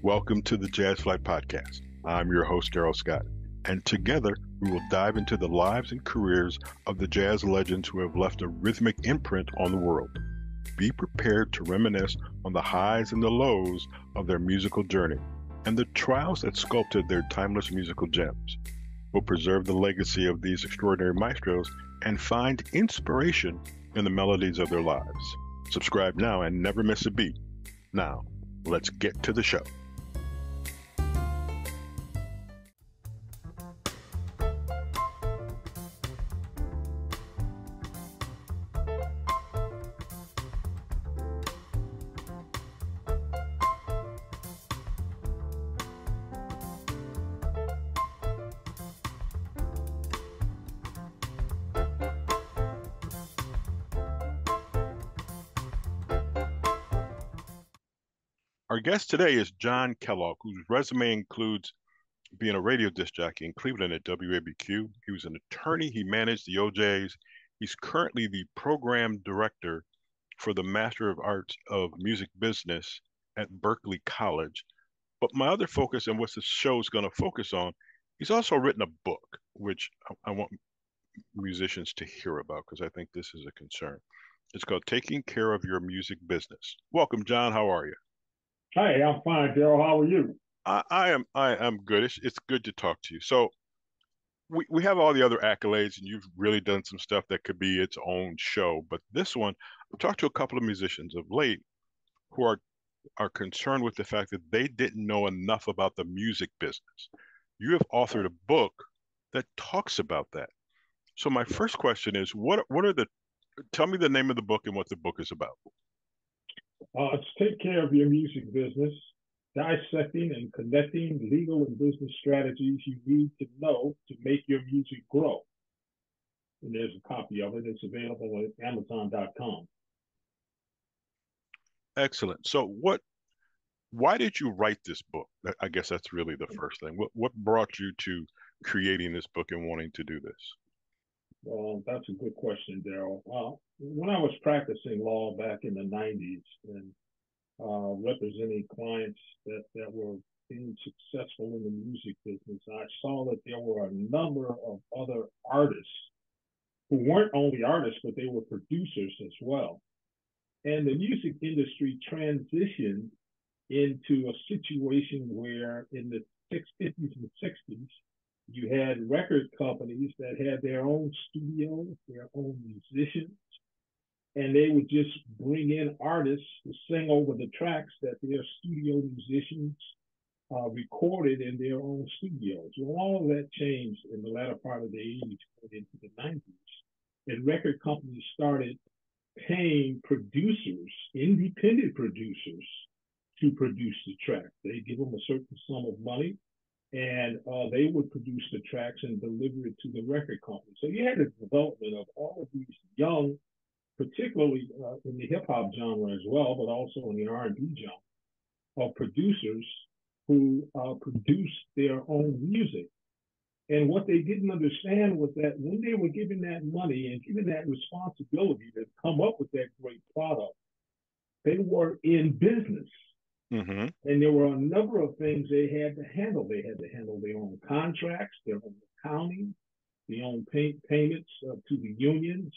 Welcome to the JazzFlyte Podcast. I'm your host, Darrell Scott, and together we will dive into the lives and careers of the jazz legends who have left a rhythmic imprint on the world. Be prepared to reminisce on the highs and the lows of their musical journey and the trials that sculpted their timeless musical gems. We'll preserve the legacy of these extraordinary maestros and find inspiration in the melodies of their lives. Subscribe now and never miss a beat. Now, let's get to the show. Our guest today is John Kellogg, whose resume includes being a radio disc jockey in Cleveland at WABQ. He was an attorney. He managed the OJs. He's currently the program director for the Master of Arts of Music Business at Berkeley College. But my other focus and what the show is going to focus on, he's also written a book, which I want musicians to hear about because I think this is a concern. It's called Taking Care of Your Music Business. Welcome, John. How are you? Hey, I'm fine, Darrell. How are you? I am good. It's good to talk to you. So we have all the other accolades, and you've really done some stuff that could be its own show. But this one, I've talked to a couple of musicians of late who are concerned with the fact that they didn't know enough about the music business. You have authored a book that talks about that. So my first question is, tell me the name of the book and what the book is about. It's Take Care of Your Music Business, dissecting and connecting legal and business strategies you need to know to make your music grow. And there's a copy of it. It's available at Amazon.com. Excellent. So why did you write this book? I guess that's really the first thing. What brought you to creating this book and wanting to do this? Well, that's a good question, Darrell. When I was practicing law back in the 90s and representing clients that were being successful in the music business, I saw that there were a number of other artists who weren't only artists, but they were producers as well. And the music industry transitioned into a situation where in the 50s and 60s, you had record companies that had their own studios, their own musicians, and they would just bring in artists to sing over the tracks that their studio musicians recorded in their own studios. Well, all of that changed in the latter part of the 80s and into the 90s. And record companies started paying producers, independent producers, to produce the track. They give them a certain sum of money, and they would produce the tracks and deliver it to the record company. So you had the development of all of these young, particularly in the hip hop genre as well, but also in the R&B genre, of producers who produced their own music. And what they didn't understand was that when they were given that money and given that responsibility to come up with that great product, they were in business. Mm-hmm. And there were a number of things they had to handle. They had to handle their own contracts, their own accounting, their own payments to the unions,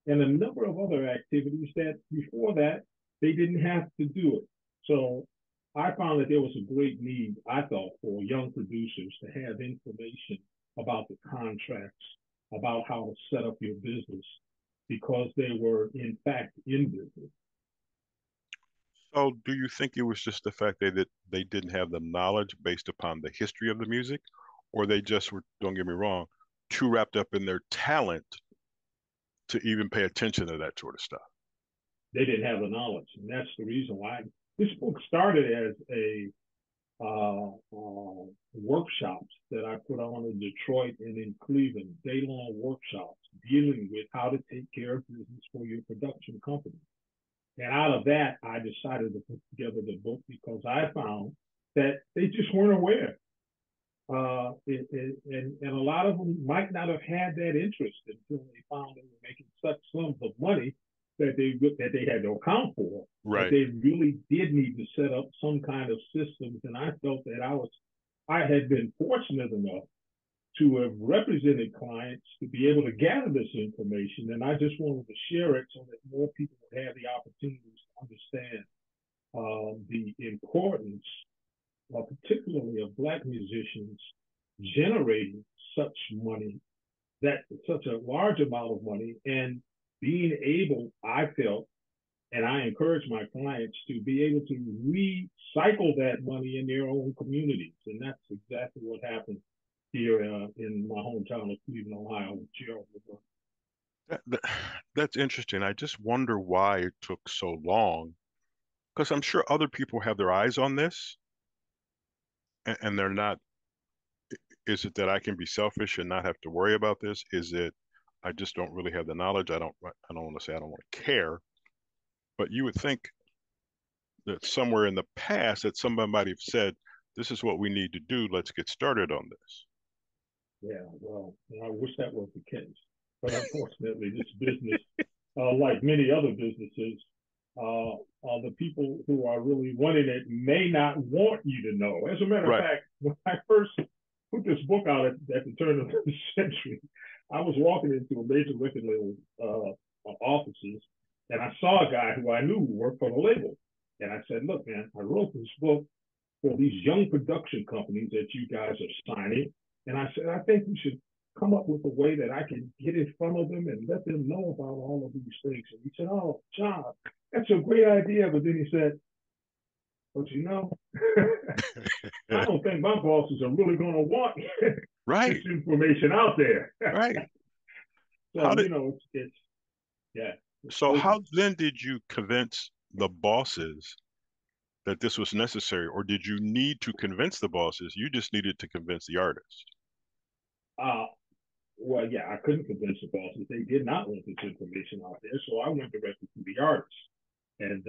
and a number of other activities that before that, they didn't have to do it. So I found that there was a great need, I thought, for young producers to have information about the contracts, about how to set up your business, because they were, in fact, in business. So do you think it was just the fact that they didn't have the knowledge based upon the history of the music, or they just were, don't get me wrong, too wrapped up in their talent to even pay attention to that sort of stuff? They didn't have the knowledge, and that's the reason why this book started as a workshops that I put on in Detroit and in Cleveland, day-long workshops dealing with how to take care of business for your production company. And out of that, I decided to put together the book because I found that they just weren't aware. And a lot of them might not have had that interest until they found they were making such sums of money that they had to account for. That Right. they really did need to set up some kind of systems, and I felt that I had been fortunate enough to have represented clients to be able to gather this information, and I just wanted to share it so that more people would have the opportunities to understand the importance, particularly of Black musicians generating such money, that such a large amount of money, and being able, I felt, and I encourage my clients to be able to recycle that money in their own communities, and that's exactly what happened here in my hometown of Cleveland, Ohio, with Gerald. That, that, that's interesting. I just wonder why it took so long, because I'm sure other people have their eyes on this, and they're not. Is it that I can be selfish and not have to worry about this? Is it I just don't really have the knowledge? I don't want to say I don't want to care, but you would think that somewhere in the past that somebody might have said, "This is what we need to do. Let's get started on this." Yeah, well, I wish that was the case. But unfortunately, this business, like many other businesses, the people who are really running it may not want you to know. As a matter of Right. fact, when I first put this book out at the turn of the century, I was walking into a major record label offices, and I saw a guy who I knew worked for the label. And I said, "Look, man, I wrote this book for these young production companies that you guys are signing. And I said, I think we should come up with a way that I can get in front of them and let them know about all of these things." And he said, "Oh, John, that's a great idea." But then he said, "But you know, I don't think my bosses are really going to want this Right. information out there." Right. How So, did yeah, it's so business. how then did you convince the bosses that this was necessary, or did you need to convince the bosses? You just needed to convince the artist. Uh, well, yeah, I couldn't convince the bosses. They did not want this information out there. So I went directly to the artists. And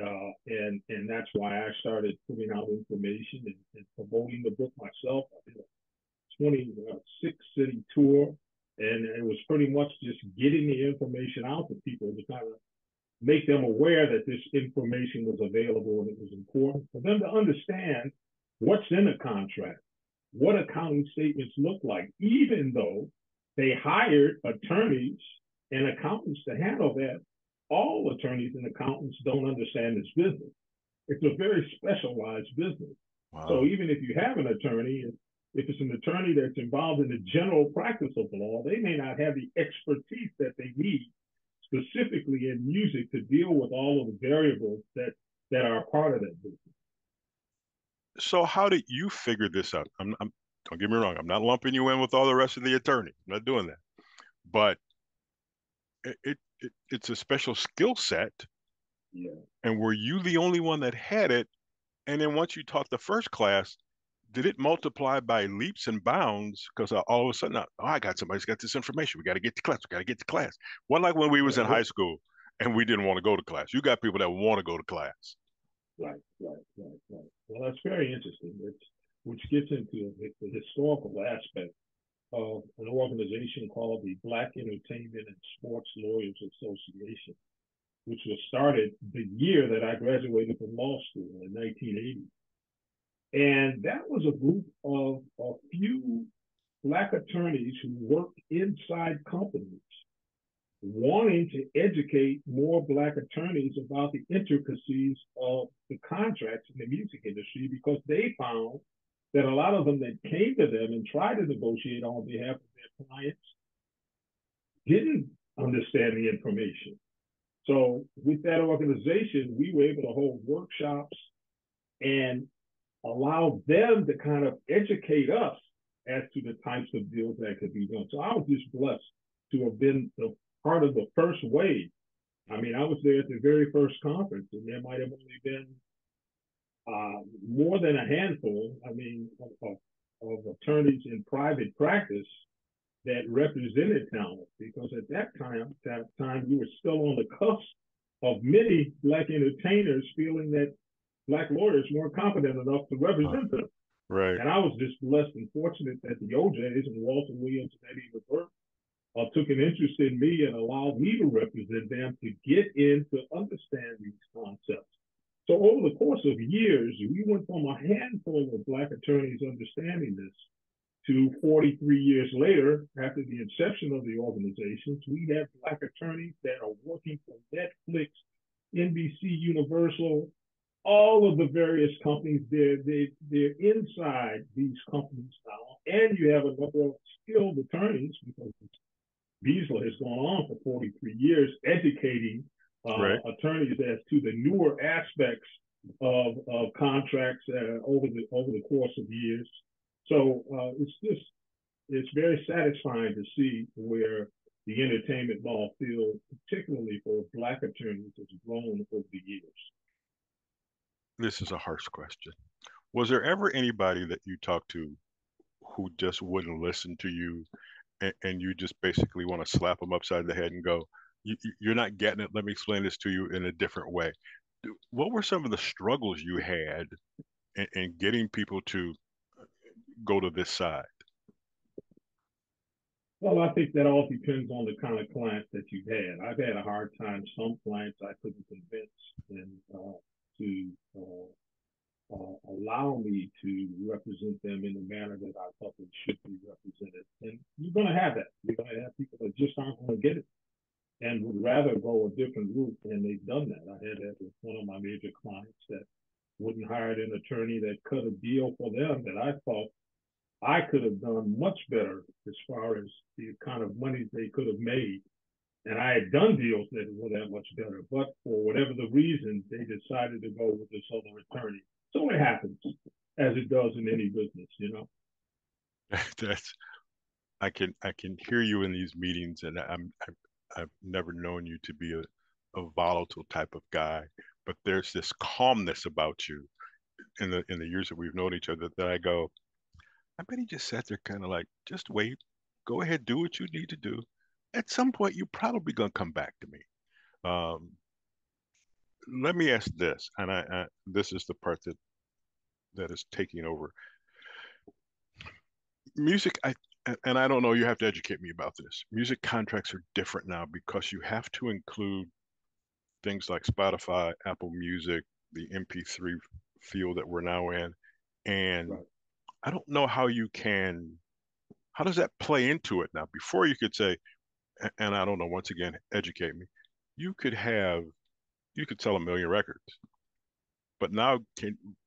that's why I started putting out information and promoting the book myself. I did a 26-city tour, and it was pretty much just getting the information out to people to kind of make them aware that this information was available and it was important for them to understand what's in a contract, what accounting statements look like, even though they hired attorneys and accountants to handle that. All attorneys and accountants don't understand this business. It's a very specialized business. So Wow. even if you have an attorney, if it's an attorney that's involved in the general practice of law, they may not have the expertise that they need specifically in music to deal with all of the variables that are part of that business. So how did you figure this out? Don't get me wrong. I'm not lumping you in with all the rest of the attorneys. I'm not doing that. But it's a special skill set. Yeah. And were you the only one that had it? And then once you taught the first class, did it multiply by leaps and bounds? Because all of a sudden, oh, I got somebody's got this information. We got to get to class. We got to get to class. One like when we was in high school and we didn't want to go to class. You got people that want to go to class. Right. Well, that's very interesting. Which gets into the historical aspect of an organization called the Black Entertainment and Sports Lawyers Association, which was started the year that I graduated from law school in 1980. And that was a group of a few Black attorneys who worked inside companies wanting to educate more Black attorneys about the intricacies of the contracts in the music industry, because they found that a lot of them that came to them and tried to negotiate on behalf of their clients didn't understand the information. So with that organization, we were able to hold workshops and allow them to kind of educate us as to the types of deals that could be done. So I was just blessed to have been the part of the first wave. I mean, I was there at the very first conference, and there might have only been more than a handful, I mean, of attorneys in private practice that represented talent, because at that time we were still on the cusp of many Black entertainers feeling that Black lawyers weren't competent enough to represent them. Right. And I was just blessed and fortunate that the OJs and Walter Williams and Eddie LeVert took an interest in me and allowed me to represent them to get in to understand these concepts. So over the course of years, we went from a handful of Black attorneys understanding this to 43 years later, after the inception of the organizations, we have Black attorneys that are working for Netflix, NBC Universal, all of the various companies. They're inside these companies now. And you have a number of skilled attorneys, because Beasley has gone on for 43 years educating Right. attorneys as to the newer aspects of contracts over the course of years. So it's very satisfying to see where the entertainment law field, particularly for Black attorneys, has grown over the years. This is a harsh question. Was there ever anybody that you talked to who just wouldn't listen to you, and you just basically want to slap them upside the head and go, you're not getting it. Let me explain this to you in a different way. What were some of the struggles you had in getting people to go to this side? Well, I think that all depends on the kind of clients that you've had. I've had a hard time. Some clients I couldn't convince and to allow me to represent them in the manner that I thought they should be represented. And you're going to have that. You're going to have people that just aren't going to get it and would rather go a different route, and they've done that. I had that with one of my major clients that wouldn't hire an attorney that cut a deal for them that I thought I could have done much better as far as the kind of money they could have made. And I had done deals that were that much better, but for whatever the reason, they decided to go with this other attorney. So it happens, as it does in any business, you know. That's I can hear you in these meetings, and I've never known you to be a volatile type of guy, but there's this calmness about you in the years that we've known each other that I go, I bet he just sat there kind of like, just wait, go ahead, do what you need to do. At some point, you're probably gonna come back to me. Um, Let me ask this, and this is the part that is taking over. Music, and I don't know, you have to educate me about this. Music contracts are different now because you have to include things like Spotify, Apple Music, the MP3 field that we're now in. And Right. I don't know how does that play into it now? Before you could say, and I don't know, once again, educate me, you could sell a million records, but now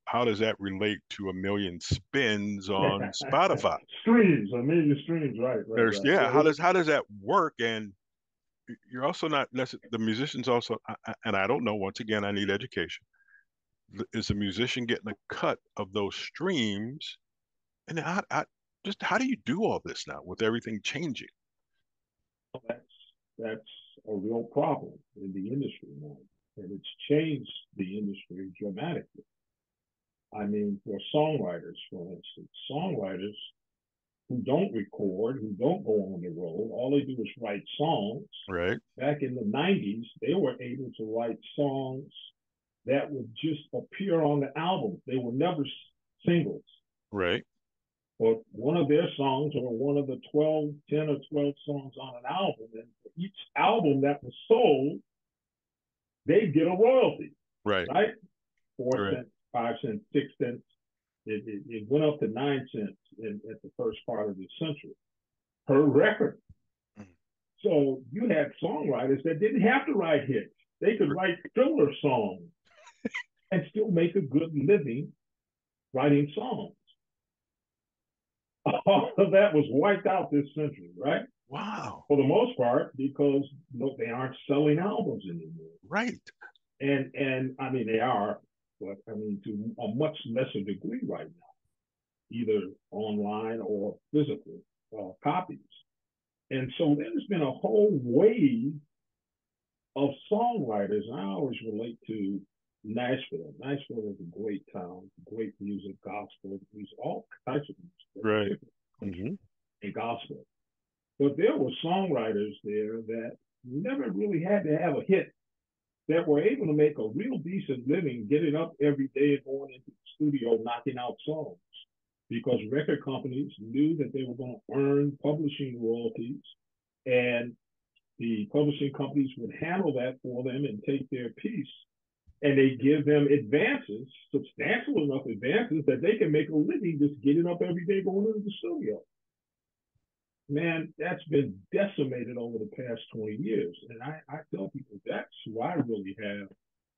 how does that relate to a million spins on Spotify? Streams, I mean, your streams, right. Yeah, Yeah, how does that work? And you're also not necessarily the musicians also, and I don't know. Once again, I need education. Is the musician getting a cut of those streams? And just how do you do all this now with everything changing? that's a real problem in the industry now, and it's changed the industry dramatically. I mean, for songwriters, for instance, songwriters who don't record, who don't go on the road, all they do is write songs. Right, Back in the 90s, they were able to write songs that would just appear on the album. They were never singles. right, But one of their songs or one of the 10 or 12 songs on an album, and for each album that was sold, they'd get a royalty, right, right? 4 right. cents, 5 cents, 6 cents. It went up to 9 cents at the first part of the century per record. Mhm. So you had songwriters that didn't have to write hits. They could write filler songs and still make a good living writing songs. All of that was wiped out this century, right? Wow, For the most part, because look, they aren't selling albums anymore. right. And I mean they are, but I mean to a much lesser degree right now, either online or physical copies. And so there's been a whole wave of songwriters. I always relate to Nashville. Nashville is a great town, great music, gospel music, all types of Right. music, Hmm. and gospel. But there were songwriters there that never really had to have a hit, that were able to make a real decent living, getting up every day and going into the studio, knocking out songs, because record companies knew that they were going to earn publishing royalties and the publishing companies would handle that for them and take their piece, and they give them advances, substantial enough advances that they can make a living just getting up every day going into the studio. Man, that's been decimated over the past 20 years. And I tell people that's who I really have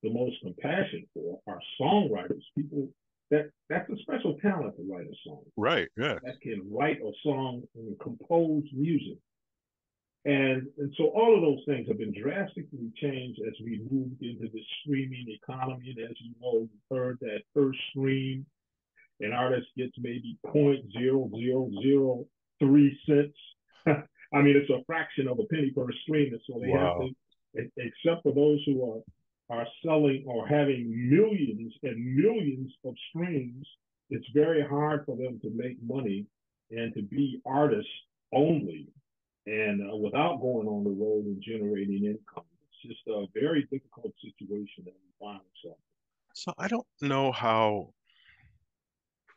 the most compassion for are songwriters, people that's a special talent to write a song. Right, yeah. That can write a song and compose music. And so all of those things have been drastically changed as we moved into the streaming economy. And as you know, you've heard that first stream, an artist gets maybe 0.0003 cents. I mean, it's a fraction of a penny per stream. And so they have to, except for those who are selling or having millions and millions of streams, it's very hard for them to make money and to be artists only and without going on the road and generating income. It's just a very difficult situation that we find ourselves in. So I don't know how,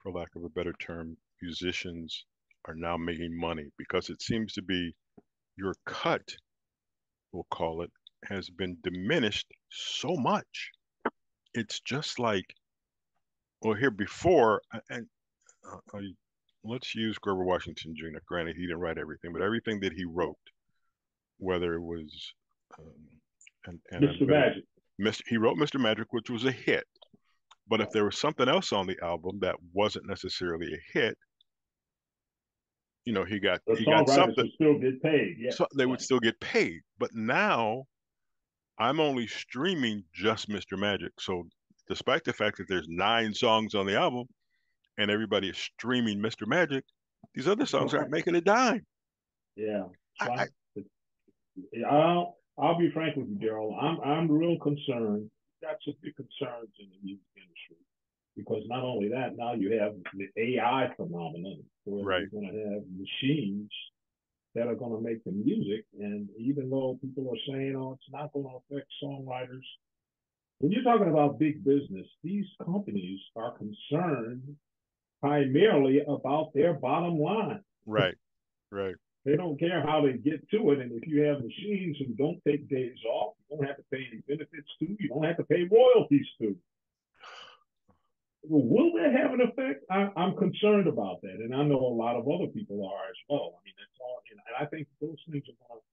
for lack of a better term, musicians are now making money because it seems to be your cut, we'll call it, has been diminished so much. It's just like, well, here before, and let's use Grover Washington Jr. Granted, he didn't write everything, but everything that he wrote, whether it was Mr. Magic. He wrote Mr. Magic, which was a hit. But if there was something else on the album that wasn't necessarily a hit, you know, he got something. Would still get paid. Yeah. So they would still get paid. But now I'm only streaming just Mr. Magic. So despite the fact that there's 9 songs on the album and everybody is streaming Mr. Magic, these other songs aren't making a dime. Yeah. I'll be frank with you, Darrell. I'm real concerned. Got some big concerns in the music industry because not only that, now you have the AI phenomenon where you're going to have machines that are going to make the music. And even though people are saying, oh, it's not going to affect songwriters, when you're talking about big business, these companies are concerned primarily about their bottom line. Right. They don't care how they get to it. And if you have machines who don't take days off, you don't have to pay any benefits to, you don't have to pay royalties to. Will that have an effect? I'm concerned about that. And I know a lot of other people are as well. I mean, that's all. And I think those things are going to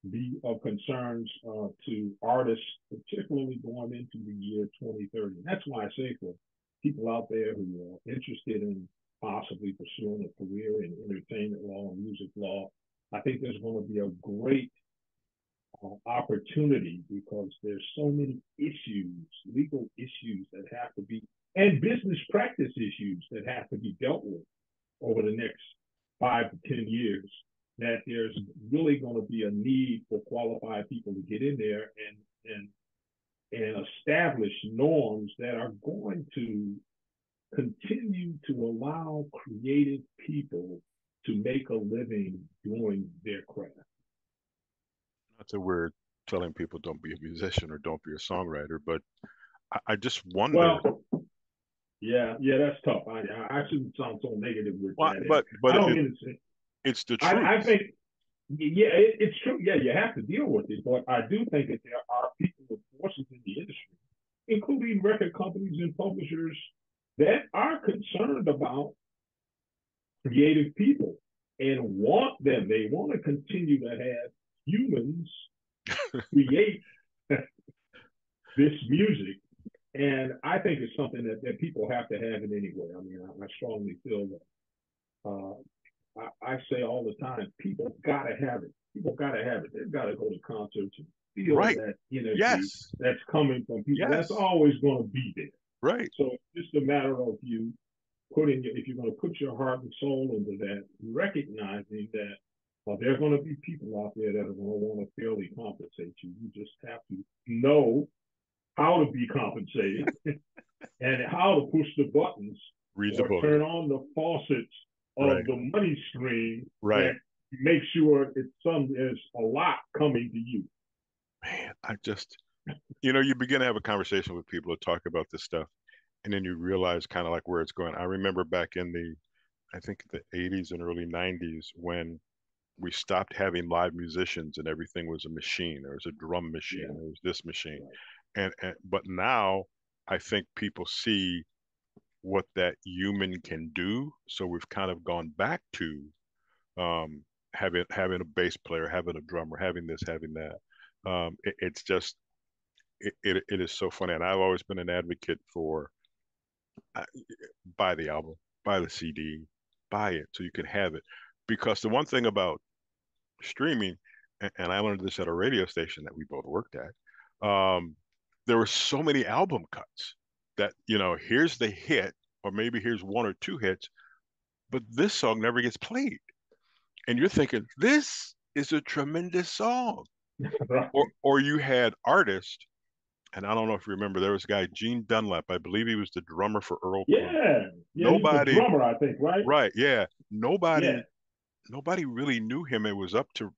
be of concerns to artists, particularly going into the year 2030. And that's why I say for people out there who are interested in possibly pursuing a career in entertainment law and music law, I think there's going to be a great opportunity because there's so many issues, legal issues that have to be, and business practice issues that have to be dealt with over the next 5 to 10 years, that there's really going to be a need for qualified people to get in there and establish norms that are going to continue to allow creative people to make a living doing their craft. Not that we're telling people don't be a musician or don't be a songwriter, but I just wonder. Well, yeah, that's tough. I shouldn't sound so negative with that. But it's the truth. I think, yeah, it's true. Yeah, you have to deal with it. But I do think that there are people with forces in the industry, including record companies and publishers, that are concerned about creative people and want them. They want to continue to have humans create this music. And I think it's something that people have to have it anyway. I mean, I strongly feel that. I say all the time, people got to have it. People got to have it. They've got to go to concerts and feel that energy that's coming from people. That's always going to be there. Right. So it's just a matter of you if you're going to put your heart and soul into that, recognizing that there are going to be people out there that are going to want to fairly compensate you. You just have to know how to be compensated and how to push the buttons or turn on the faucets of the money stream that make sure there's a lot coming to you. Man, you begin to have a conversation with people to talk about this stuff, and then you realize kind of like where it's going. I remember back in I think the 80s and early 90s when we stopped having live musicians and everything was a machine. There was a drum machine. Yeah. There was this machine. Right. And but now I think people see what that human can do. So we've kind of gone back to um, having a bass player, having a drummer, having this, having that. It's just it is so funny, and I've always been an advocate for uh, buy the album, buy the CD, buy it so you can have it, because the one thing about streaming, and I learned this at a radio station that we both worked at, there were so many album cuts that here's the hit, or maybe here's one or two hits, but this song never gets played. And you're thinking, this is a tremendous song. Right. Or you had artists, and I don't know if you remember, there was a guy, Gene Dunlap, I believe he was the drummer for Earl Club. Yeah. Yeah, he was a Nobody, drummer, I think, right? right, yeah, Yeah. nobody really knew him. It was up to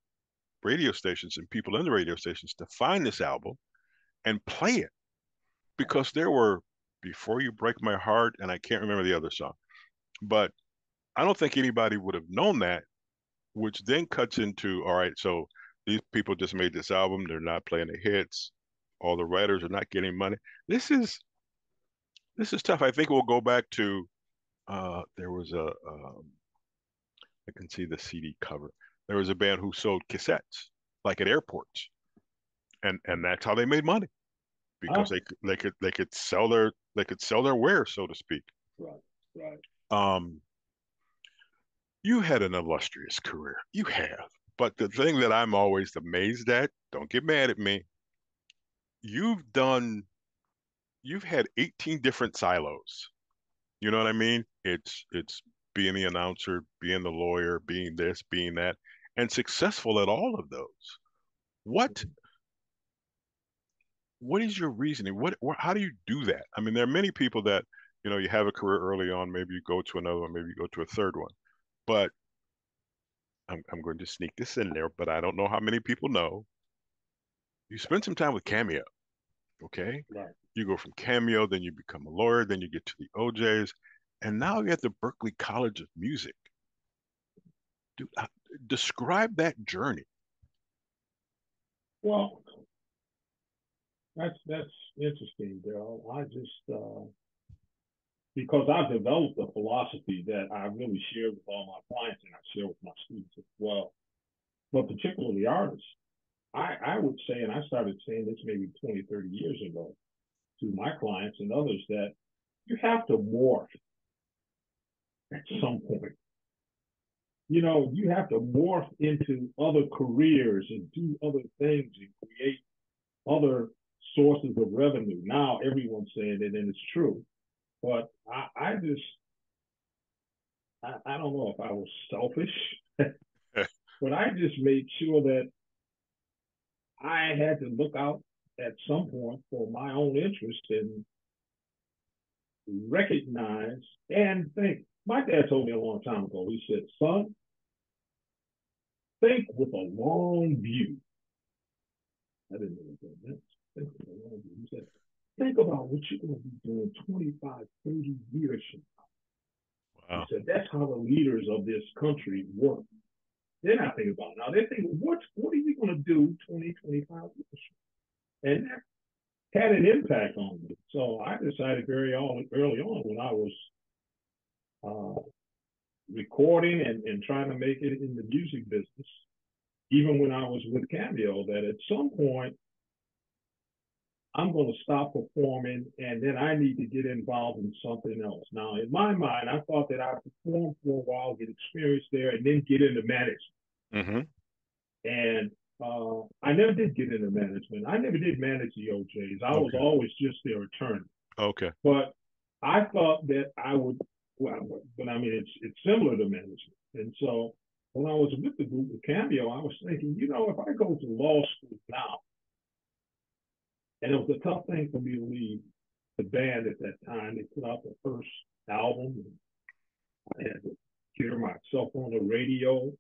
radio stations and people in the radio stations to find this album and play it, because there were Before You Break My Heart, and I can't remember the other song, but I don't think anybody would have known that, which then cuts into, all right, so these people just made this album, they're not playing the hits, all the writers are not getting money. This is this is tough. I think we'll go back to there was I can see the CD cover. There was a band who sold cassettes like at airports, and that's how they made money, because Oh, they could sell their wares, so to speak. right, right. Um, you had an illustrious career. You have. But the thing that I'm always amazed at, don't get mad at me, you've done, you've had 18 different silos. You know what I mean? It's being the announcer, being the lawyer, being this, being that, and successful at all of those. What what is your reasoning? How do you do that? I mean, there are many people that, you have a career early on, maybe you go to another one, maybe you go to a third one. But I'm going to sneak this in there, but I don't know how many people know. You spend some time with Cameo, okay? Right. You go from Cameo, then you become a lawyer, then you get to the OJs, and now you're at the Berkeley College of Music. Dude, describe that journey. Well, that's interesting, Darrell. I just because I've developed a philosophy that I really share with all my clients and I share with my students as well, but particularly artists. I would say, and I started saying this maybe 20, 30 years ago to my clients and others, that you have to morph at some point. You have to morph into other careers and do other things and create other sources of revenue. Now everyone's saying it, and it's true. But I don't know if I was selfish, but I just made sure that I had to look out at some point for my own interest and recognize and think. My dad told me a long time ago, he said, son, think with a long view. I didn't know what that meant. Think with a long view. He said, think about what you're going to be doing 25, 30 years from now. He Wow. said, that's how the leaders of this country work. They're not thinking about it now. They're thinking, what are you going to do 20, 25 years from now? And that had an impact on me. So I decided very early on when I was recording and trying to make it in the music business, even when I was with Cameo, that at some point I'm going to stop performing and then I need to get involved in something else. Now, in my mind, I thought that I'd perform for a while, get experience there, and then get into management. Mm-hmm. And I never did get into management. I never did manage the OJs. I was Okay. always just their attorney. Okay. But I thought that I would, well, but I mean, it's similar to management. And so when I was with the group with Cameo, I was thinking, if I go to law school now, and it was a tough thing for me to leave the band at that time. They put out the first album, and I had to hear myself on the radio.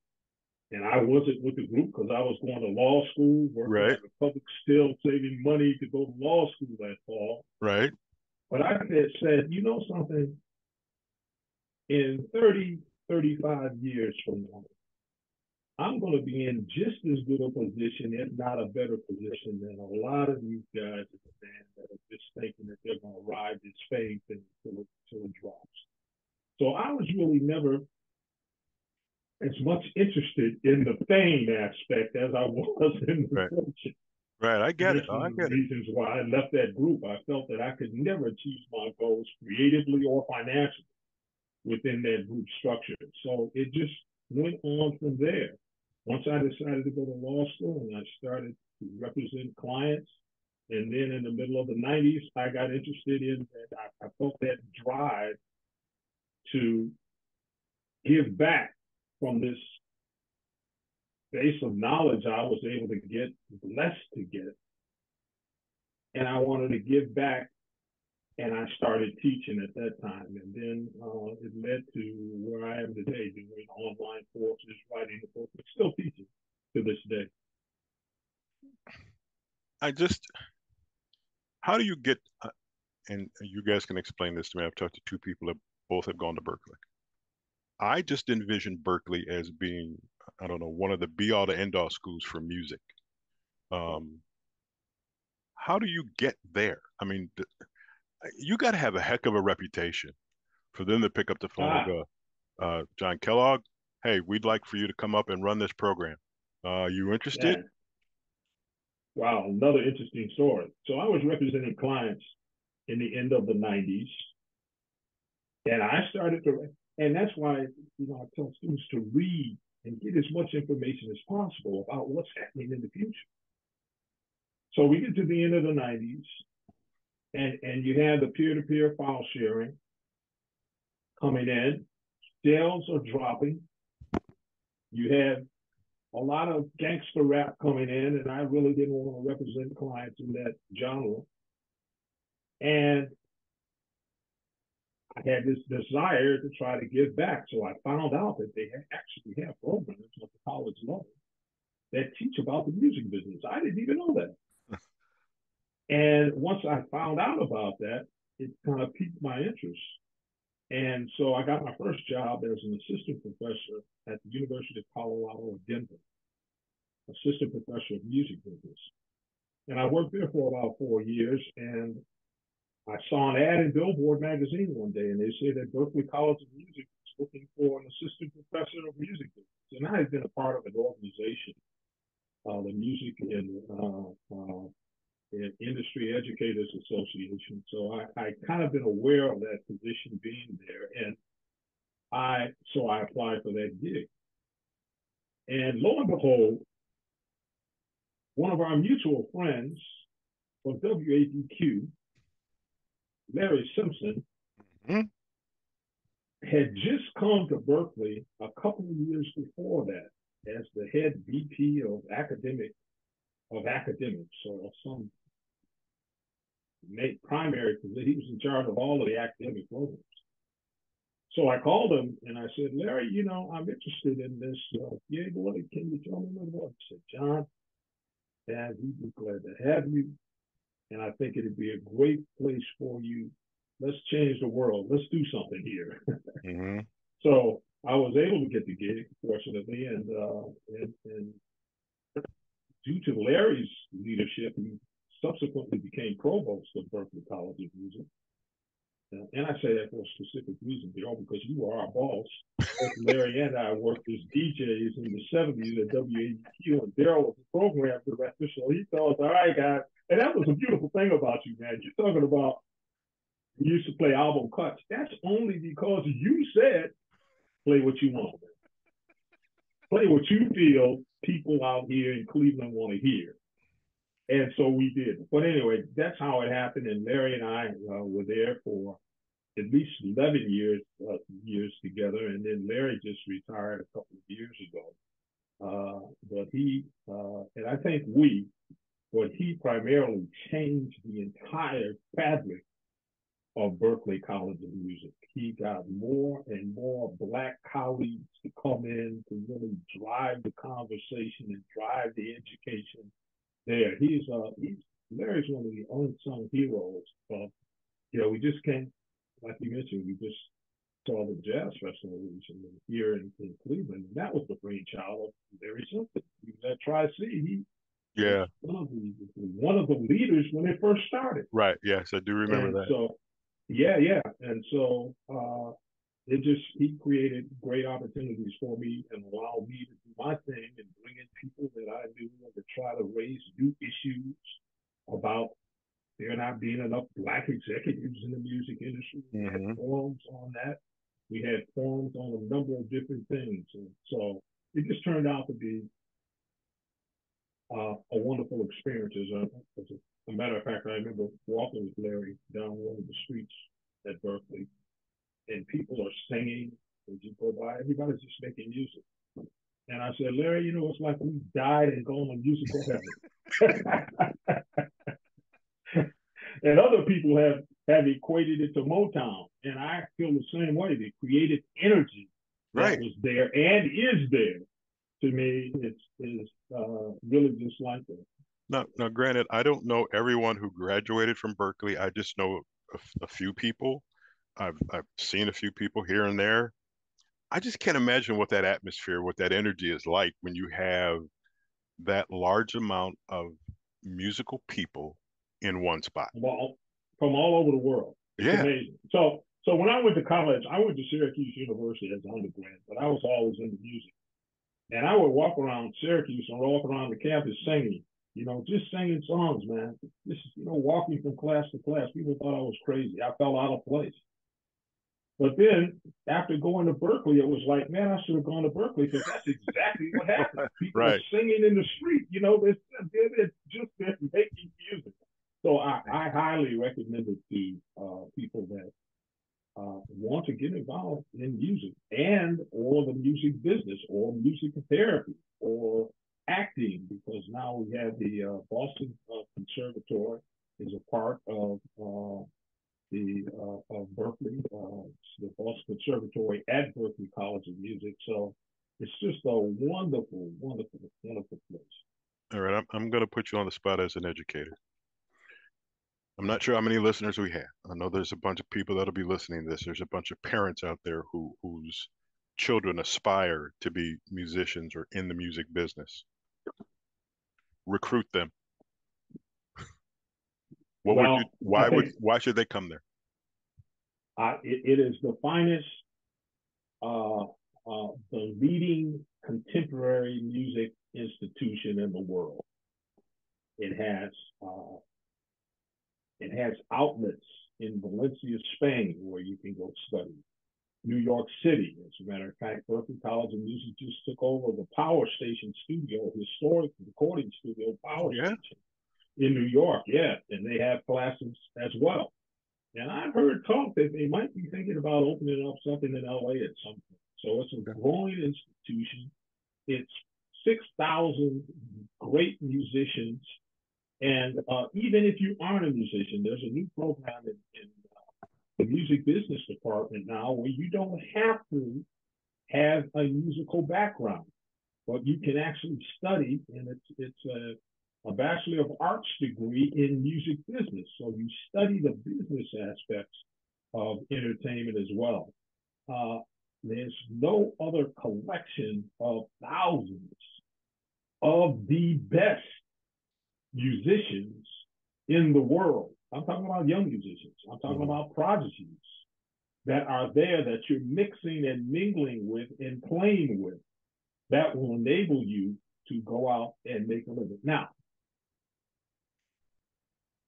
And I wasn't with the group because I was going to law school, working Right. at the public still, saving money to go to law school that fall. Right. But I said, something, in 30, 35 years from now, I'm going to be in just as good a position, if not a better position, than a lot of these guys in the band that are just thinking that they're going to ride this fame thing until it drops. So I was really never as much interested in the fame aspect as I was in the Right. fortune. Right. I get it. That's Oh, one I of the get it. reasons why I left that group. I felt that I could never achieve my goals creatively or financially within that group structure. So it just went on from there. Once I decided to go to law school and I started to represent clients, and then in the middle of the 90s, I got interested in that. I felt that drive to give back from this base of knowledge I was able to get, blessed to get. And I wanted to give back, and I started teaching at that time. And then it led to where I am today, doing online courses, writing the book, but still teaching to this day. How do you get, and you guys can explain this to me. I've talked to two people that both have gone to Berkeley. I just envision Berkeley as being, I don't know, one of the be all to end all schools for music. Um, how do you get there? I mean, you got to have a heck of a reputation for them to pick up the phone and go, John Kellogg, hey, we'd like for you to come up and run this program. You interested? Man, wow, another interesting story. So I was representing clients in the end of the 90s, and I started to, and that's why, I tell students to read and get as much information as possible about what's happening in the future. So we get to the end of the 90s, and you have the peer-to-peer file sharing coming in, sales are dropping. You have a lot of gangster rap coming in, and I really didn't want to represent clients in that genre. And I had this desire to try to give back. So I found out that they actually have programs at the college level that teach about the music business. I didn't even know that. And once I found out about that, it kind of piqued my interest. And so I got my first job as an assistant professor at the University of Colorado at Denver, assistant professor of music business. And I worked there for about 4 years, and I saw an ad in Billboard magazine one day, and they said that Berkeley College of Music was looking for an assistant professor of music business. And I had been a part of an organization, the Music and Industry Educators Association. So I kind of been aware of that position being there. And I applied for that gig. And lo and behold, one of our mutual friends from WABQ, Larry Simpson, had just come to Berkeley a couple of years before that as the head VP of academics, or some primary position. He was in charge of all of the academic programs. So I called him and I said, Larry, I'm interested in this. Yeah, boy, can you tell me what it was? He said, John, Dad, we'd be glad to have you. And I think it'd be a great place for you. Let's change the world. Let's do something here. Mm-hmm. So I was able to get the gig, fortunately, and due to Larry's leadership, he subsequently became provost of Berkeley College of Music. And I say that for a specific reason, Darrell, because you were our boss. Both Larry and I worked as DJs in the 70s at WABQ, and Darrell was the program director, so he told us, all right, guys. And that was a beautiful thing about you, man. You're talking about you used to play album cuts. That's only because you said, play what you want. Play what you feel people out here in Cleveland want to hear. And so we did. But anyway, that's how it happened. And Larry and I were there for at least 11 years together. And then Larry just retired a couple of years ago. But I think he primarily changed the entire fabric of Berkeley College of Music. He got more and more Black colleagues to come in to really drive the conversation and drive the education there. Larry's one of the unsung heroes. We just can't, like you mentioned, saw the jazz festival recently here in Cleveland. And that was the brainchild of Larry Simpson. He was at Tri-C. He was Yeah. one of the leaders when it first started. Right. Yes, I do remember And that. so, yeah. And so he created great opportunities for me and allowed me to do my thing and bring in people that I knew and to try to raise new issues about there not being enough Black executives in the music industry. We had forums on that. We had forums on a number of different things. And so it just turned out to be a wonderful experience. As a matter of fact, I remember walking with Larry down one of the streets at Berkeley, and people are singing as you go by. Everybody's just making music. And I said, Larry, it's like we died and gone to musical heaven. And other people have equated it to Motown. And I feel the same way. The creative energy that was there and is there, to me, is really just like that. Now, granted, I don't know everyone who graduated from Berkeley. I just know a few people. I've seen a few people here and there. I just can't imagine what that atmosphere, what that energy is like when you have that large amount of musical people in one spot. From all over the world. It's amazing. So when I went to college, I went to Syracuse University as an undergrad, but I was always into music. And I would walk around Syracuse and walk around the campus singing, just singing songs, man. Just, walking from class to class. People thought I was crazy. I felt out of place. But then after going to Berkeley, it was like, man, I should have gone to Berkeley because that's exactly what happened. People are singing in the street, they're just making music. So I highly recommend it to people that want to get involved in music or the music business or music therapy or acting, because now we have the Boston Conservatory is a part of Berkeley, the Boston Conservatory at Berkeley College of Music. So it's just a wonderful, wonderful, wonderful place. All right, I'm going to put you on the spot as an educator. I'm not sure how many listeners we have. I know there's a bunch of people that'll be listening to this. There's a bunch of parents out there whose children aspire to be musicians or in the music business. Recruit them. Why should they come there? It is the finest, the leading contemporary music institution in the world. It has outlets in Valencia, Spain, where you can go study. New York City, as a matter of fact, Berkeley College of Music just took over the Power Station studio, historic recording studio, Power Station in New York, and they have classes as well. And I've heard talk that they might be thinking about opening up something in LA at some point. So it's a growing institution. It's 6,000 great musicians. And even if you aren't a musician, there's a new program in the music business department now where you don't have to have a musical background, but you can actually study, and it's a Bachelor of Arts degree in music business. So you study the business aspects of entertainment as well. There's no other collection of thousands of the best musicians in the world. I'm talking about young musicians. I'm talking about prodigies that are there that you're mixing and mingling with and playing with that will enable you to go out and make a living. Now,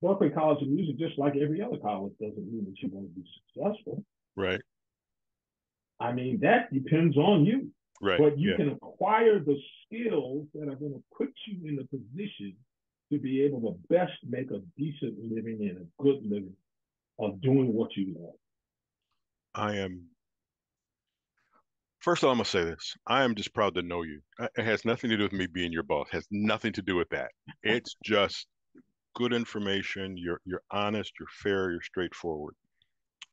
Berkeley College of Music, just like every other college, doesn't mean that you're going to be successful. Right. I mean, that depends on you. Right. But you can acquire the skills that are going to put you in a position to be able to best make a decent living and a good living of doing what you love. First of all, I'm going to say this. I am just proud to know you. It has nothing to do with me being your boss. It has nothing to do with that. It's just good information. You're honest, you're fair, you're straightforward.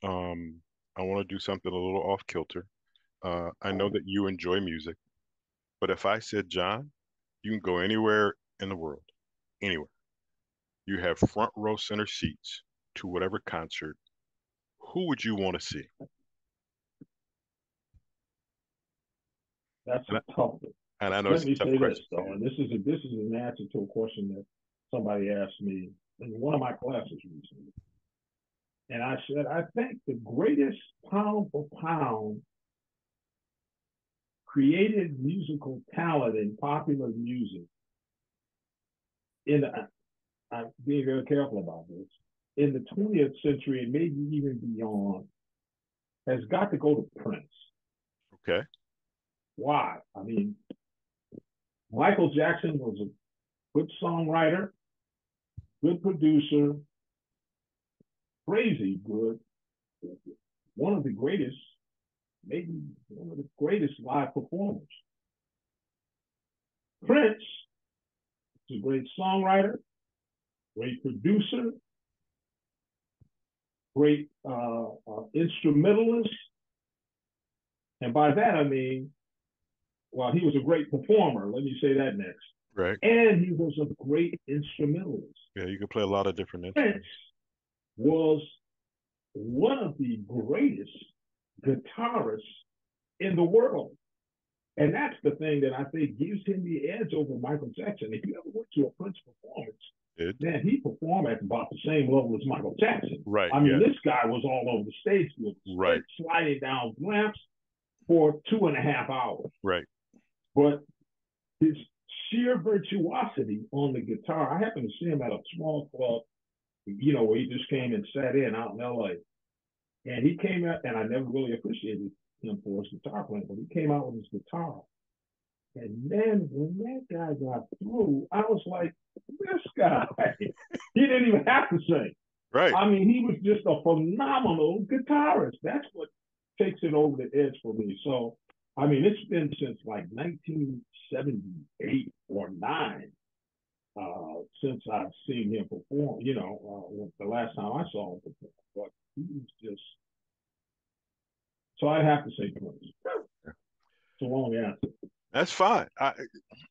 I want to do something a little off kilter. I know that you enjoy music, but if I said, John, you can go anywhere in the world, anywhere. You have front row center seats to whatever concert. Who would you want to see? That's And a tough one. I know Let it's me a tough say this question for though, you. and this is an answer to a question that somebody asked me in one of my classes recently. And I said, I think the greatest pound for pound created musical talent in popular music, in I'm being very careful about this, in the 20th century and maybe even beyond, has got to go to Prince. Okay. Why? I mean, Michael Jackson was a good songwriter, good producer, crazy good, one of the greatest, maybe one of the greatest live performers. Prince is a great songwriter, great producer, great instrumentalist. And by that, I mean, well, he was a great performer. Let me say that next. Right. And he was a great instrumentalist. Yeah, you can play a lot of different Prince instruments. was one of the greatest guitarists in the world. And that's the thing that I think gives him the edge over Michael Jackson. If you ever went to a Prince performance, man, he performed at about the same level as Michael Jackson. Right. I mean, Yeah. this guy was all over the stage with Right. sliding down ramps for 2.5 hours. Right. But his sheer virtuosity on the guitar, I happened to see him at a small club, you know, where he just came and sat in out in LA. And he came out, and I never really appreciated him for his guitar playing, but he came out with his guitar. And then when that guy got through, I was like, this guy, he didn't even have to sing. Right. I mean, he was just a phenomenal guitarist. That's what takes it over the edge for me. So, I mean, it's been since like 1978 or 9 since I've seen him perform, you know, the last time I saw him perform. But he was just, so I'd have to say Prince. It's a long answer. That's fine.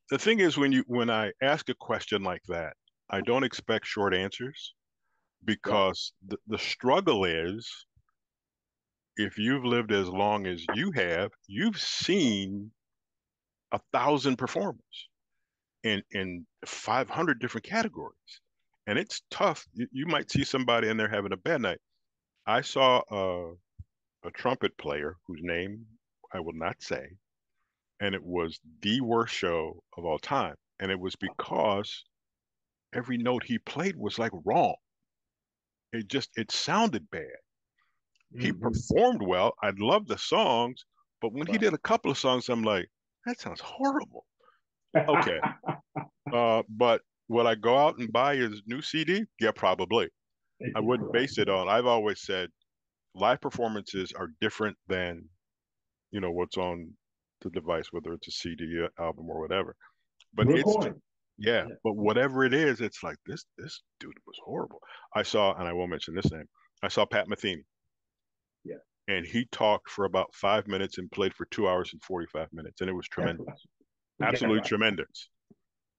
The thing is, when I ask a question like that, I don't expect short answers Right. because the struggle is if you've lived as long as you have, you've seen 1,000 performers in 500 different categories, and it's tough. You might see somebody and they're having a bad night. I saw a trumpet player whose name I will not say, and it was the worst show of all time. And it was because every note he played was like wrong. It sounded bad. He Mm-hmm. performed well. I loved the songs, but when he Right. did a couple of songs, I'm like, that sounds horrible. Okay. But would I go out and buy his new CD? Yeah, probably. I wouldn't base it on. I've always said live performances are different than, what's on the device, whether it's a CD, album, or whatever. But it's Recording. yeah, Yeah. but whatever it is, it's like this dude was horrible. I saw, and I won't mention this name. I saw Pat Metheny, Yeah. and he talked for about 5 minutes and played for 2 hours and 45 minutes, and it was That's tremendous, right. Yeah. absolutely Right. tremendous.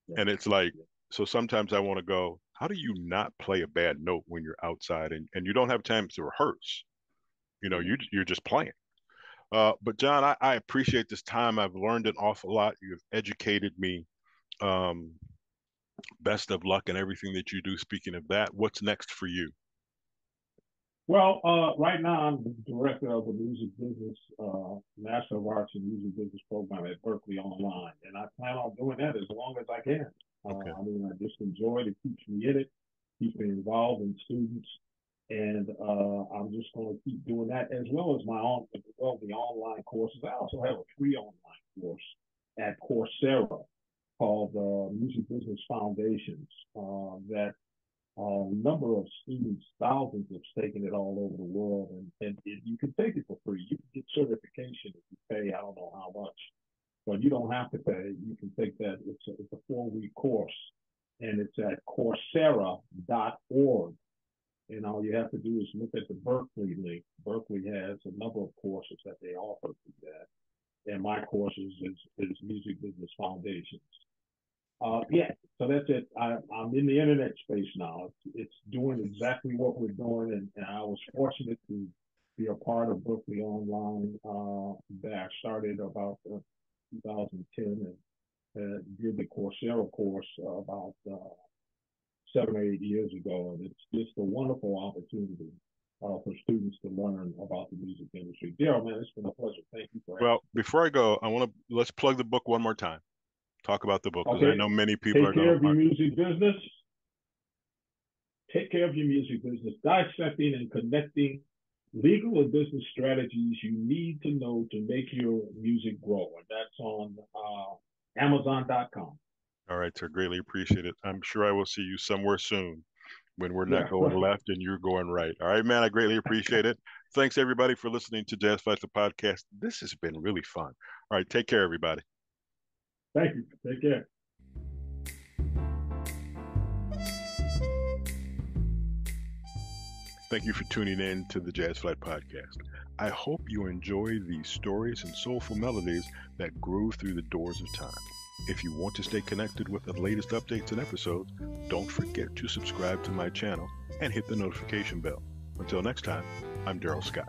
Yeah. And it's like, so sometimes I want to go, how do you not play a bad note when you're outside and you don't have time to rehearse? You're just playing. But John, I appreciate this time. I've learned an awful lot. You've educated me. Um, Best of luck in everything that you do. Speaking of that, what's next for you? Well, right now I'm the director of the music business, Master of Arts and Music Business program at Berkeley Online, and I plan on doing that as long as I can. Okay. I mean, I just enjoy it. It keeps me in it, keeps me involved in students, and I'm just going to keep doing that as well as the online courses. I also have a free online course at Coursera called Music Business Foundations that a number of students, thousands have taken it all over the world, and you can take it for free. You can get certification if you pay, I don't know how much, but you don't have to pay. You can take that. It's a 4-week course, and it's at Coursera.org. And all you have to do is look at the Berkeley link. Berkeley has a number of courses that they offer through that. And my course is Music Business Foundations. Yeah, so that's it. I'm in the internet space now. It's doing exactly what we're doing, and I was fortunate to be a part of Berkeley Online that I started about 2010 and did the Coursera course about 7 or 8 years ago. And it's just a wonderful opportunity for students to learn about the music industry. Darrell, man, it's been a pleasure. Thank you for Well, before I go, let's plug the book one more time. Talk about the book, because I know many people are going to Take care of your music business. Take care of your music business. Dissecting and connecting legal and business strategies you need to know to make your music grow. And that's on Amazon.com. All right, sir. Greatly appreciate it. I'm sure I will see you somewhere soon when we're not going left and you're going right. All right, man. I greatly appreciate it. Thanks, everybody, for listening to JazzFlyte Podcast. This has been really fun. All right. Take care, everybody. Thank you. Take care. Thank you for tuning in to the JazzFlyte Podcast. I hope you enjoy these stories and soulful melodies that grew through the doors of time. If you want to stay connected with the latest updates and episodes, don't forget to subscribe to my channel and hit the notification bell. Until next time, I'm Darrell Scott.